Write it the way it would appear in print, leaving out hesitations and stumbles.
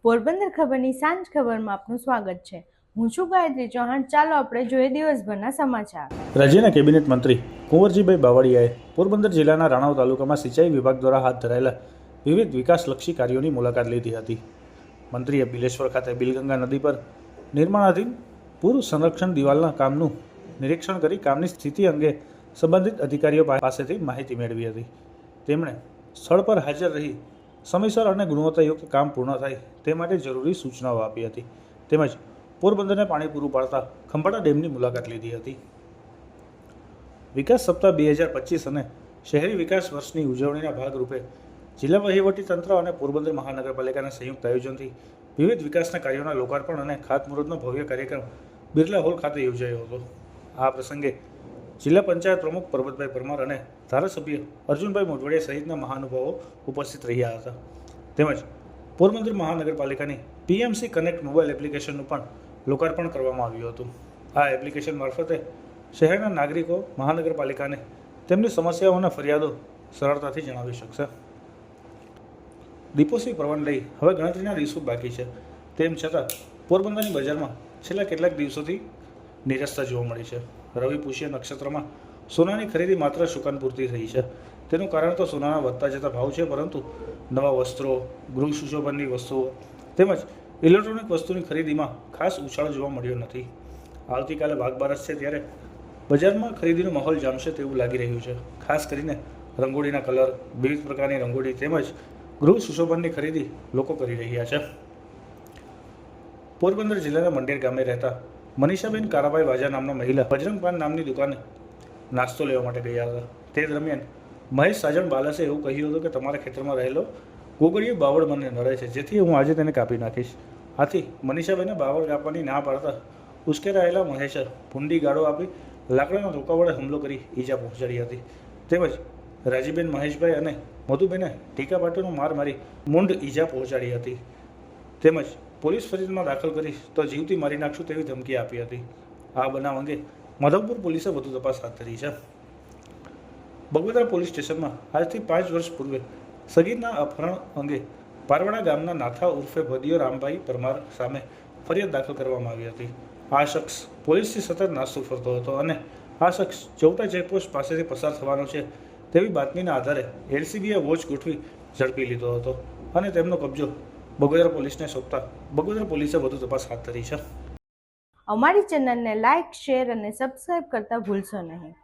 પોરબંદર ખબરની સાંજ ખબરમાં આપનું સ્વાગત છે। હું છું ગાયત્રી ચૌહાણ। ચાલો આપણે જોઈએ દિવસભરના સમાચાર। રાજ્યના કેબિનેટ મંત્રી કુંવરજીભાઈ બાવળિયાએ પોરબંદર જિલ્લાના રાણાવ તાલુકામાં સિંચાઈ વિભાગ દ્વારા હાથ ધરાયેલા વિવિધ વિકાસલક્ષી કાર્યોની મુલાકાત લીધી હતી। મંત્રીએ બિલેશ્વર ખાતે બિલગંગા નદી પર નિર્માણાધીન પૂર્વ સંરક્ષણ દિવાલના કામનું નિરીક્ષણ કરી કામની સ્થિતિ અંગે સંબંધિત અધિકારીઓ પાસેથી માહિતી મેળવી હતી। તેમણે સ્થળ પર હાજર રહી સમયસર અને ગુણવત્તાયુક્ત કામ પૂર્ણ થાય તે માટે જરૂરી સૂચનાઓ આપી હતી। તેમજ પોરબંદરને પાણી પૂરું પાડતા ખંભાળા ડેમની મુલાકાત લીધી હતી। વિકાસ સપ્તાહ 2025 અને શહેરી વિકાસ વર્ષની ઉજવણીના ભાગરૂપે જિલ્લા વહીવટીતંત્ર અને પોરબંદર મહાનગરપાલિકાના સંયુક્ત આયોજનથી વિવિધ વિકાસના કાર્યોના લોકાર્પણ અને ખાતમુહૂર્તનો ભવ્ય કાર્યક્રમ બિરલા હોલ ખાતે યોજાયો હતો। આ પ્રસંગે જિલ્લા પંચાયત પ્રમુખ પરબતભાઈ પરમાર અને ધારાસભ્ય અર્જુનભાઈ મોઢવાડિયા સહિતના મહાનુભાવો ઉપસ્થિત રહ્યા હતા। તેમજ પોરબંદર મહાનગરપાલિકાની PMC કનેક્ટ મોબાઈલ એપ્લિકેશનનું પણ લોકાર્પણ કરવામાં આવ્યું હતું। આ એપ્લિકેશન મારફતે શહેરના નાગરિકો મહાનગરપાલિકાને તેમની સમસ્યાઓ અને ફરિયાદો સરળતાથી જણાવી શકશે। દીપોત્સવી પર્વને લઈ હવે ગણતરીના દિવસો બાકી છે, તેમ છતાં પોરબંદરની બજારમાં છેલ્લા કેટલાક દિવસોથી નિરસતા જોવા મળી છે। રવિ પુષ્ય નક્ષત્રમાં સોનાની ખરીદી માત્ર શુકાન પૂરતી થઈ છે। તેનું કારણ તો સોનાના વધતા જતા ભાવ છે, પરંતુ નવા વસ્ત્રો, ગૃહ સુશોભનની વસ્તુઓ તેમજ ઇલેક્ટ્રોનિક વસ્તુની ખરીદીમાં ખાસ ઉછાળો જોવા મળ્યો નથી। આવતીકાલે વાઘબારસ છે, ત્યારે બજારમાં ખરીદીનો માહોલ જામશે તેવું લાગી રહ્યું છે। ખાસ કરીને રંગોળીના કલર, વિવિધ પ્રકારની રંગોળી તેમજ ગૃહ સુશોભનની ખરીદી લોકો કરી રહ્યા છે। પોરબંદર જિલ્લાના મંડેર ગામે રહેતા મનીષાબેન કારાભાઈ વાજા નામના મહિલા બજરંગ પાન નામની દુકાને નાસ્તો લેવા માટે ગયા હતા। તે દરમિયાન મહેશ સાજણ બાલસે એવું કહ્યું હતું કે તમારા ખેતરમાં રહેલો ગોગળીયો બાવળ મને નડે છે, જેથી હું આજે તેને કાપી નાખીશ। આથી મનીષાબેને બાવળ કાપવાની ના પાડતા ઉશ્કેરાયેલા મહેશે ભૂંડી ગાળો આપી લાકડાના ધોકા વડે હુમલો કરી ઈજા પહોંચાડી હતી। તેમજ રાજીબેન મહેશભાઈ અને મધુબેને ટીકા પાટોનો માર મારી મૂંઢ ઈજા પહોંચાડી હતી। તેમજ પોલીસ ફરિયાદમાં દાખલ કરી તો જીવતી મારી નાખશું તેવી ધમકી આપી હતી। આ બનાવ અંગે માધવપુર પોલીસે વધુ તપાસ હાથ ધરી છે। બગોદરા પોલીસ સ્ટેશનમાં આજથી 5 વર્ષ પૂર્વે સગીરના અપહરણ અંગે પારવાડા ગામના નાથા ઉર્ફે ભદિયો રામભાઈ પરમાર સામે ફરિયાદ દાખલ કરવામાં આવી હતી। આ શખ્સ પોલીસથી સતત નાસ્તો ફરતો હતો અને આ શખ્સ ચૌટા ચેકપોસ્ટ પાસેથી પસાર થવાનો છે તેવી બાતમીના આધારે LCBએ વોચ ગોઠવી ઝડપી લીધો હતો અને તેમનો કબજો બગોદરા પોલીસને સોંપતા બગોદરા પોલીસે વધુ તપાસ હાથ ધરી છે। અમારી ચેનલને લાઇક, શેર અને સબસ્ક્રાઇબ કરતા ભૂલશો નહીં।